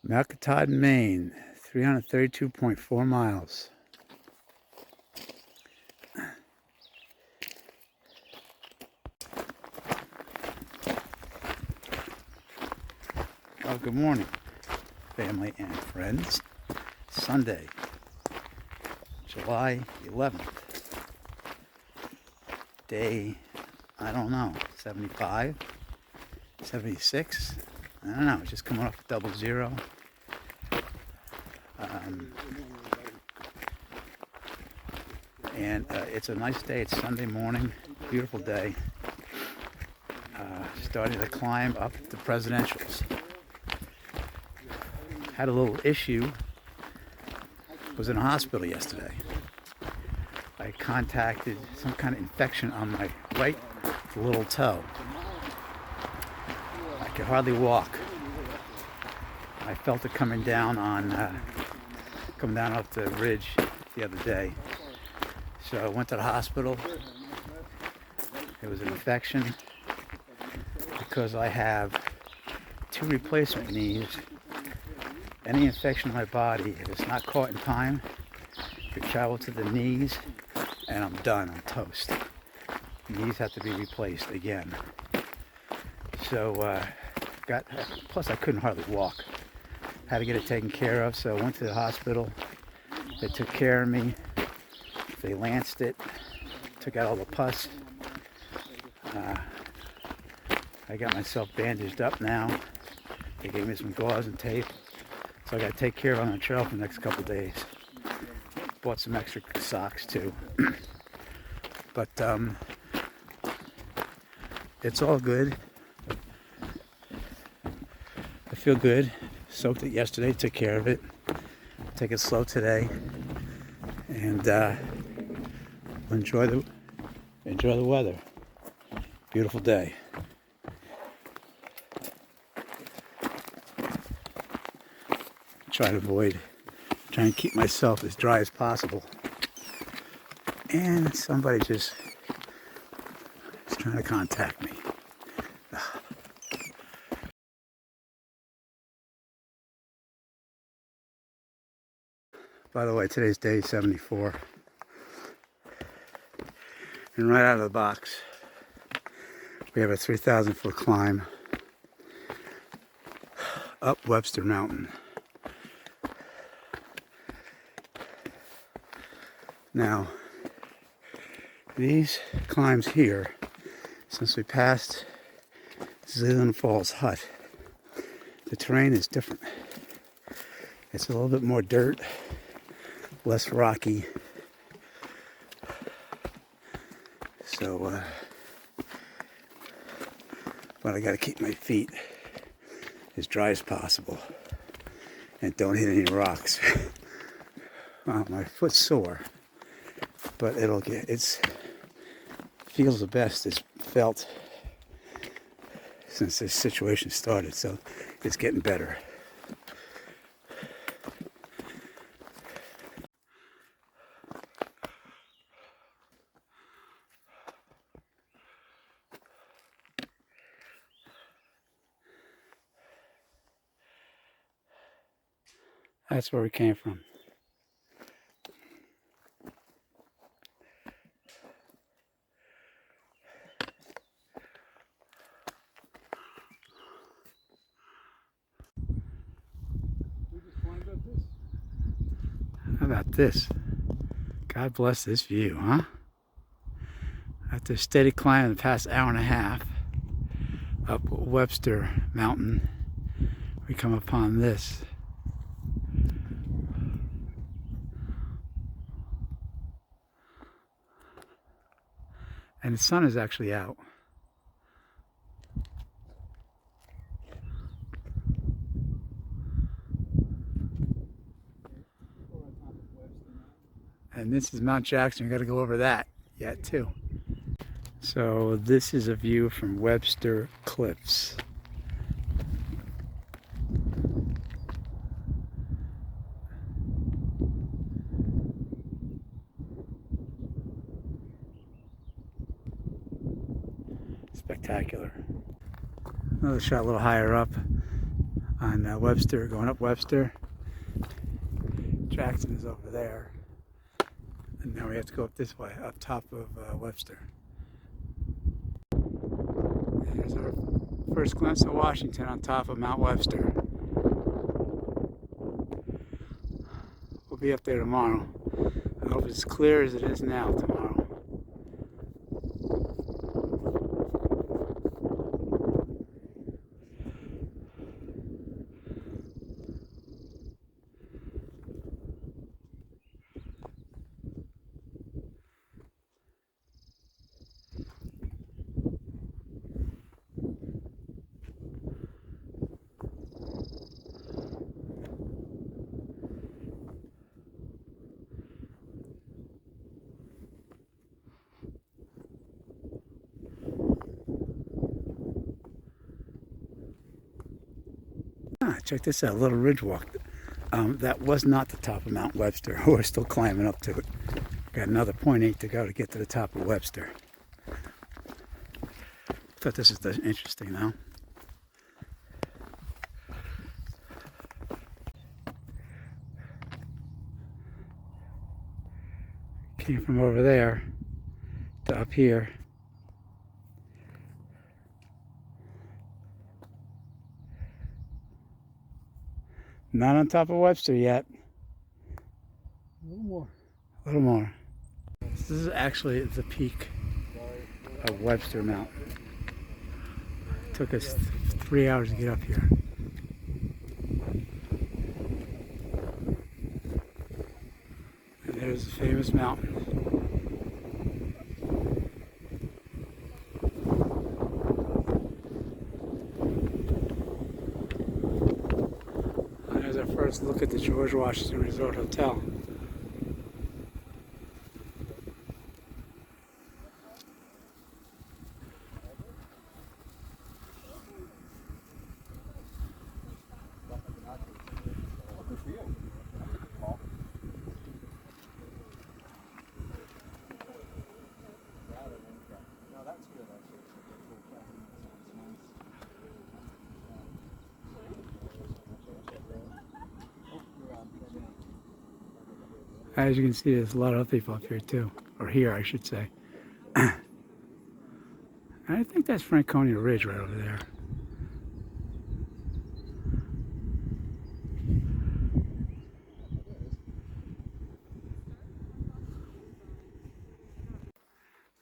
Malcatod, Maine, 332.4 miles. Well, good morning, family and friends. Sunday, July 11th. Day, I don't know, 75, 76. I don't know, just coming off double zero. It's a nice day. It's Sunday morning, beautiful day. Starting to climb up the presidentials. Had a little issue. Was in a hospital yesterday. I contacted some kind of infection on my right little toe. I could hardly walk. I felt it coming down up the ridge the other day. So I went to the hospital. It was an infection because I have 2 replacement knees. Any infection in my body, if it's not caught in time, it travel to the knees, and I'm done. I'm toast. Knees have to be replaced again. So plus I couldn't hardly walk. Had to get it taken care of, so I went to the hospital. They took care of me. They lanced it, took out all the pus. I got myself bandaged up now. They gave me some gauze and tape. So I got to take care of it on the trail for the next couple of days. Bought some extra socks too. But it's all good. I feel good. Soaked it yesterday, took care of it. Take it slow today. And enjoy the weather. Beautiful day. Try and keep myself as dry as possible. And somebody just is trying to contact me. By the way, today's day 74. And right out of the box, we have a 3,000-foot climb up Webster Mountain. Now, these climbs here, since we passed Zealand Falls Hut, the terrain is different. It's a little bit more dirt, less rocky. So, but I got to keep my feet as dry as possible and don't hit any rocks. Well, my foot's sore, but feels the best it's felt since this situation started, so it's getting better. That's where we came from. How about this? God bless this view, huh? After a steady climb in the past hour and a half up Webster Mountain, we come upon this. And the sun is actually out. And this is Mount Jackson. We got to go over that yet too. So this is a view from Webster Cliffs. Spectacular. Another shot a little higher up on Webster, going up Webster. Jackson is over there. And now we have to go up this way, up top of Webster. There's our first glimpse of Washington on top of Mount Webster. We'll be up there tomorrow. I hope it's as clear as it is now tomorrow. Check this out, a little ridge walk. That was not the top of Mount Webster. We're still climbing up to it. Got another 0.8 to go to get to the top of Webster. Thought this is interesting though. Came from over there to up here. Not on top of Webster yet. A little more. A little more. This is actually the peak of Webster Mountain. It took us 3 hours to get up here. And there's the famous mountain. And there's our first look at the George Washington Resort Hotel. As you can see, there's a lot of people up here too, or here I should say. I think that's Franconia Ridge right over there.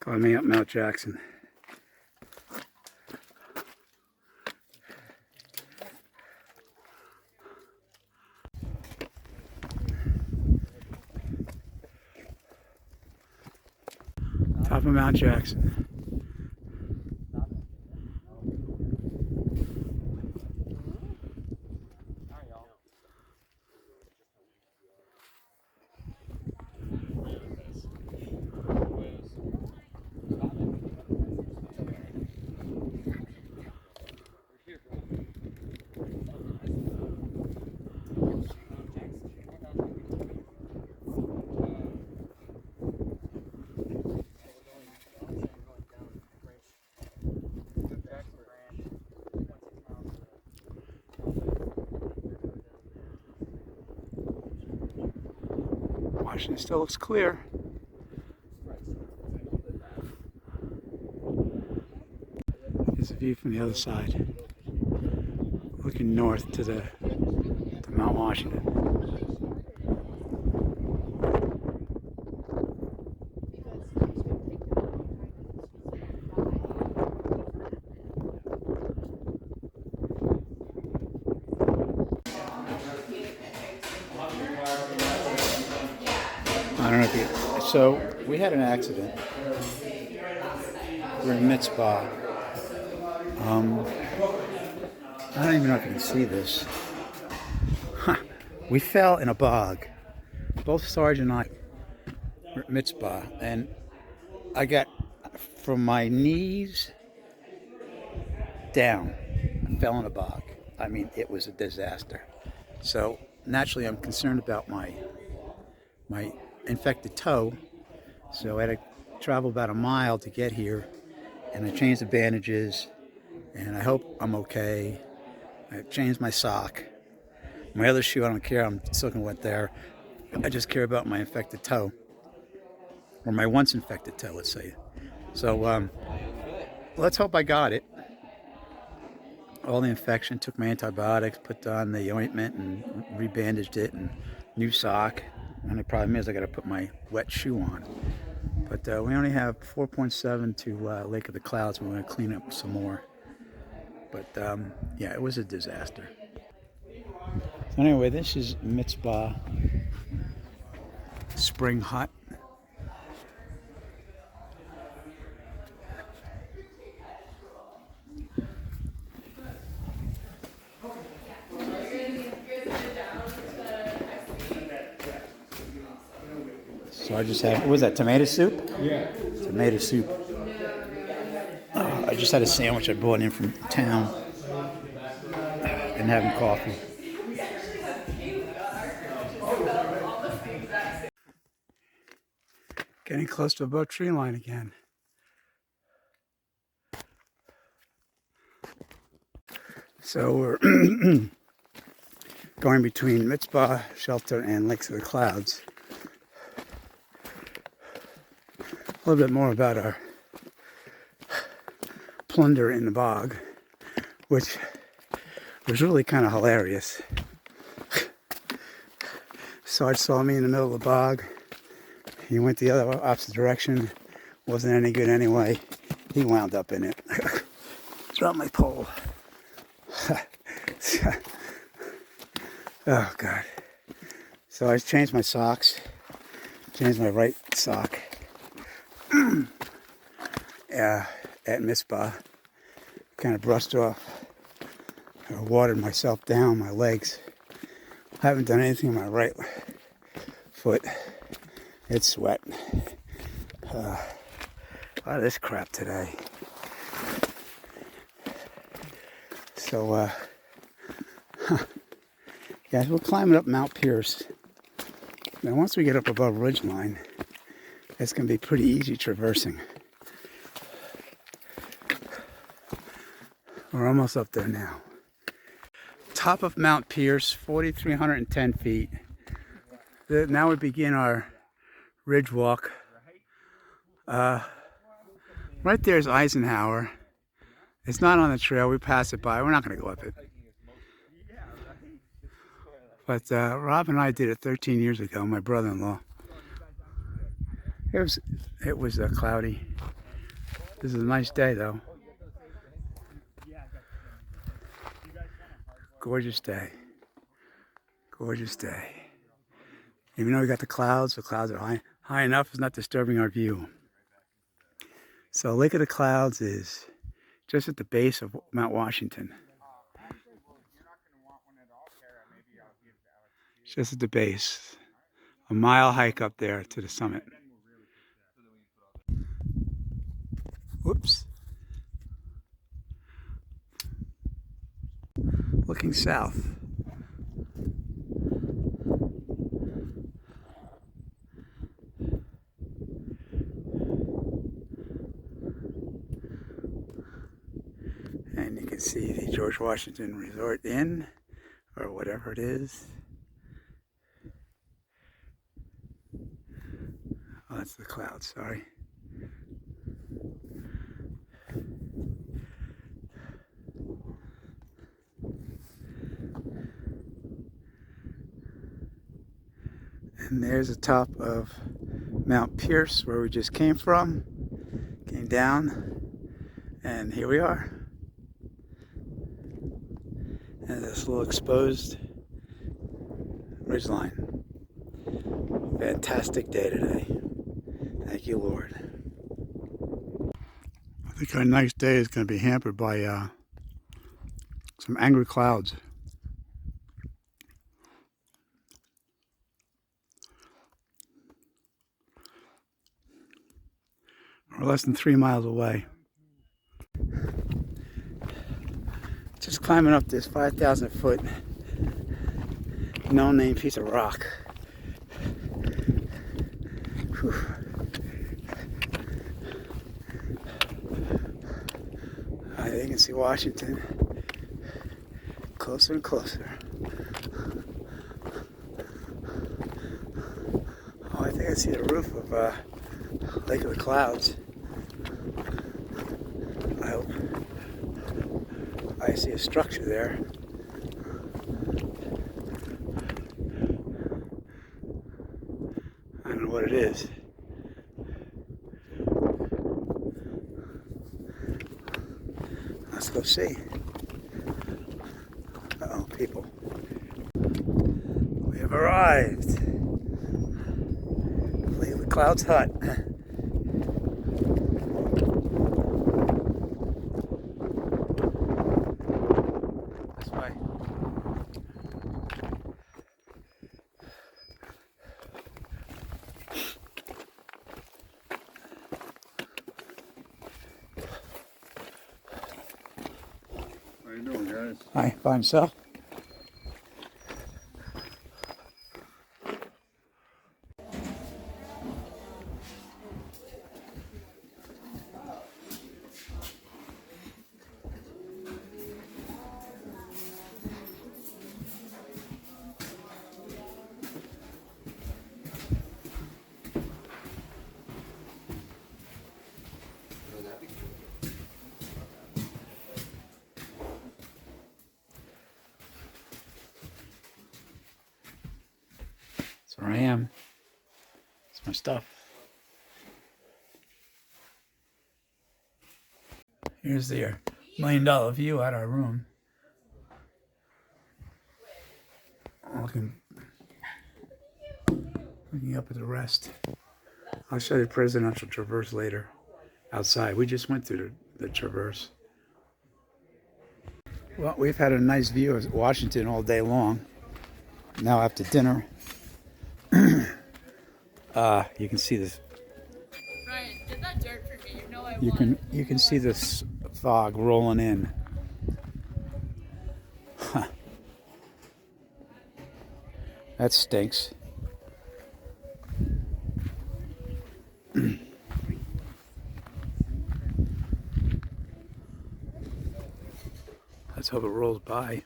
Climbing up Mount Jackson. Top of Mount Jackson. Washington still looks clear. Here's a view from the other side, looking north to Mount Washington. I don't know if you, so we had an accident. We're in Mitzvah. I don't even know if you can see this. We fell in a bog. Both Sarge and I were at Mitzvah, and I got from my knees down. I fell in a bog. I mean, it was a disaster. So naturally, I'm concerned about my infected toe. So I had to travel about a mile to get here, and I changed the bandages, and I hope I'm okay. I changed my sock. My other shoe, I don't care. I'm soaking wet there. I just care about my infected toe, or my once infected toe, let's say. So let's hope I got it. All the infection, took my antibiotics, put on the ointment and rebandaged it, and new sock. The only problem is I got to put my wet shoe on. But we only have 4.7 to Lake of the Clouds. We're going to clean up some more. But yeah, it was a disaster. So anyway, this is Mitzvah Spring Hut. So I just had, what was that, tomato soup? Yeah. Tomato soup. I just had a sandwich I brought in from town and having coffee. Getting close to above tree line again. So we're going between Mitzvah Shelter and Lakes of the Clouds. A little bit more about our plunder in the bog, which was really kind of hilarious. Sarge saw me in the middle of the bog. He went the other opposite direction. Wasn't any good anyway. He wound up in it. Dropped my pole. Oh God. So I changed my socks. Changed my right sock. At Mitzvah. Kind of brushed off. I watered myself down, my legs. I haven't done anything with my right foot. It's wet. A lot of this crap today. So, guys, we're climbing up Mount Pierce. Now, once we get up above Ridgeline, it's going to be pretty easy traversing. We're almost up there now. Top of Mount Pierce, 4,310 feet. Now we begin our ridge walk. Right there is Eisenhower. It's not on the trail. We pass it by. We're not going to go up it. But Rob and I did it 13 years ago. My brother-in-law. It was cloudy. This is a nice day, though. Gorgeous day. Gorgeous day. Even though we got the clouds are high enough, it's not disturbing our view. So Lake of the Clouds is just at the base of Mount Washington. Just at the base. A mile hike up there to the summit. Whoops. Looking south. And you can see the George Washington Resort Inn, or whatever it is. Oh, that's the clouds, sorry. And there's the top of Mount Pierce, where we just came from. Came down, and here we are. And this little exposed ridgeline. Fantastic day today. Thank you, Lord. I think our next day is going to be hampered by some angry clouds. We're less than 3 miles away. Just climbing up this 5,000 foot no-name piece of rock. Whew. You can see Washington closer and closer. Oh, I think I see the roof of Lake of the Clouds. I hope. I see a structure there. I don't know what it is. Let's go see. Uh-oh, people. We have arrived. Lake of the Clouds hut. This way. How you doing, guys? Hi, by himself. That's where I am. It's my stuff. Here's the $1 million view out of our room. Looking up at the rest. I'll show you the presidential traverse later outside. We just went through the traverse. Well, we've had a nice view of Washington all day long. Now after dinner, you can see this. Ryan, get that dirt for me. You know I You can see this fog rolling in. Huh. That stinks. Let's hope it rolls by.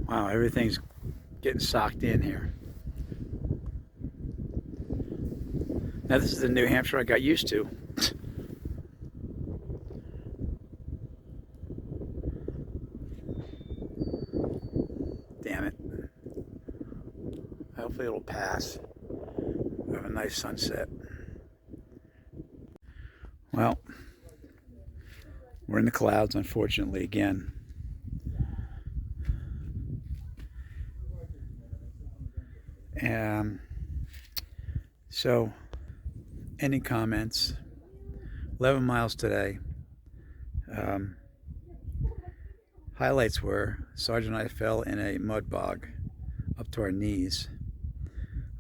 Wow, everything's getting socked in here. Now this is the New Hampshire I got used to. Damn it. Hopefully it'll pass. We have a nice sunset. Well, we're in the clouds, unfortunately, again. So, any comments? 11 miles today. Highlights were Sergeant and I fell in a mud bog up to our knees.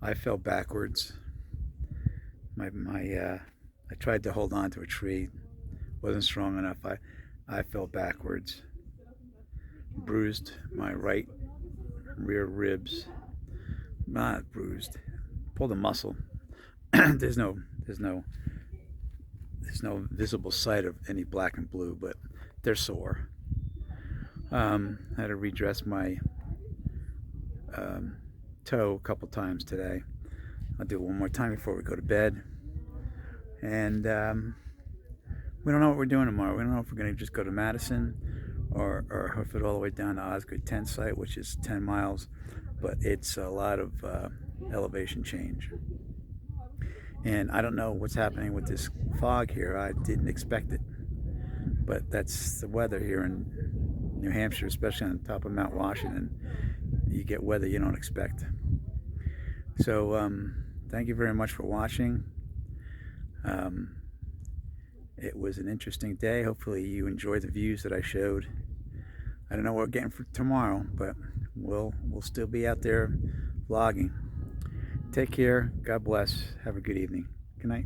I fell backwards. I tried to hold on to a tree, wasn't strong enough. I fell backwards. Bruised my right rear ribs. Not bruised. Pulled a muscle. There's no visible sight of any black and blue, but they're sore. I had to redress my toe a couple times today. I'll do it one more time before we go to bed. And we don't know what we're doing tomorrow. We don't know if we're going to just go to Madison or hoof it all the way down to Osgood Tent Site, which is 10 miles, but it's a lot of elevation change. And I don't know what's happening with this fog here. I didn't expect it, but that's the weather here in New Hampshire, especially on top of Mount Washington. You get weather you don't expect. So thank you very much for watching. It was an interesting day. Hopefully you enjoyed the views that I showed. I don't know what we're getting for tomorrow, but we'll still be out there vlogging. Take care. God bless. Have a good evening. Good night.